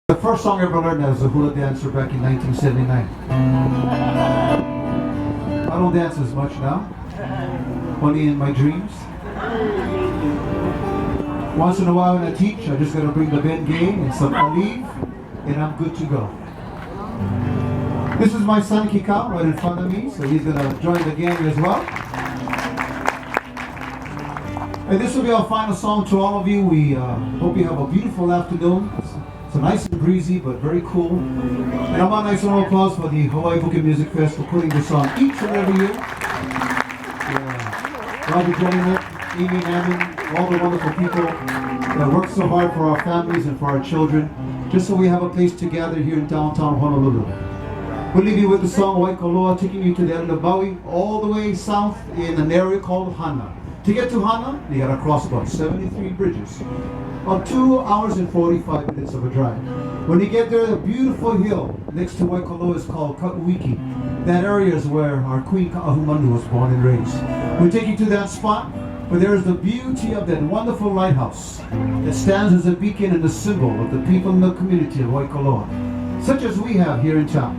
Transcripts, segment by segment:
The first song I ever learned as a hula dancer back in 1979. I don't dance as much now, only in my dreams. Once in a while when I teach, I just gotta bring the bengay and some olive, and I'm good to go. This is my son Kika right in front of me, so he's gonna join the game as well. And this will be our final song to all of you. We hope you have a beautiful afternoon. It's nice and breezy, but very cool. And I want a nice round of applause for the Hawaii Book and Music Fest for putting this on each and every year. Roger Jenny, Amy Hammond, all the wonderful people that work so hard for our families and for our children, just so we have a place to gather here in downtown Honolulu. We'll leave you with the song Waikoloa, taking you to the end of Maui, all the way south in an area called Hana. To get to Hana, you gotta cross about 73 bridges. About 2 hours and 45 minutes of a drive. When you get there, the beautiful hill next to Waikoloa is called Ka'uiki. That area is where our Queen Ka'ahumanu was born and raised. We take you to that spot where there is the beauty of that wonderful lighthouse that stands as a beacon and a symbol of the people in the community of Waikoloa, such as we have here in town.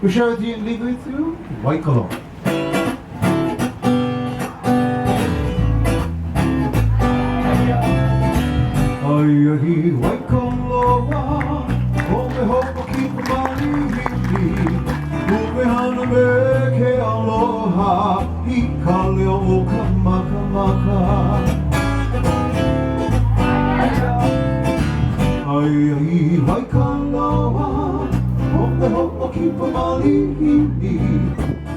We share with you and leave with you Waikoloa. Aiahi Waikoloa, ome hopo ki pamalihi, ume hana me ke aloha, I ka leo o ka maka maka. Aiahi Waikoloa, ome hopo ki pamalihi,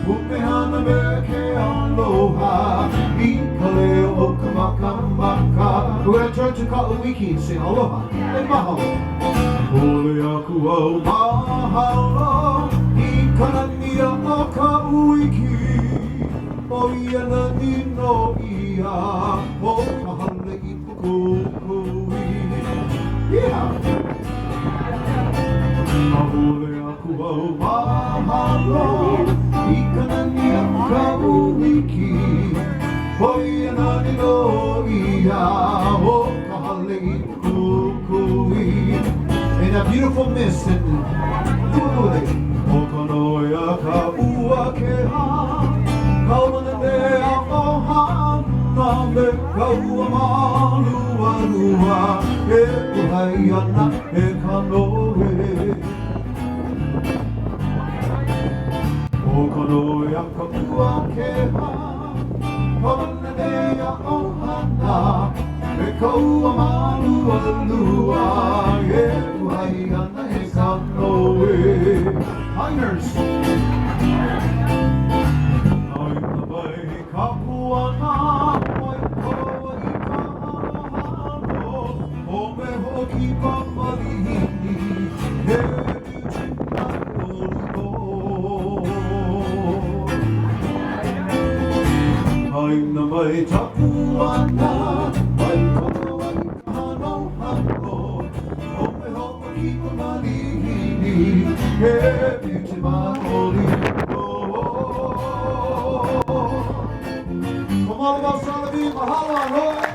ume hana me ke aloha, I ka leo o ka maka maka. We're going to turn to Ka'uiki and say aloha and mahalo. Ole aku au mahalo, I kanania o Ka'uiki, o ia na nino ia, o kahale I pukui. Yeah! Ole aku au mahalo, I kanania o Ka'uiki, o ia na nino ia, o kahale I pukui. And a beautiful mist and Hule. O kanoia ka ua ke ha, kaumana mea o hana me ka ua malua lua, e uhai ana e kanoe. O kanoia ka ua ke ha, kaumana mea o hana, me ka ua malua lua, e uhai ana e kanoe. Miners. Ai na mai ka puana, Waikoloa I ka hano, o me hoki pa malihini, e beauty na koligo. Ai na mai ka puana, Waikoloa I ka hano, o me hoki pa malihini, e beauty na koligo. From all of us, mahalo, aloha.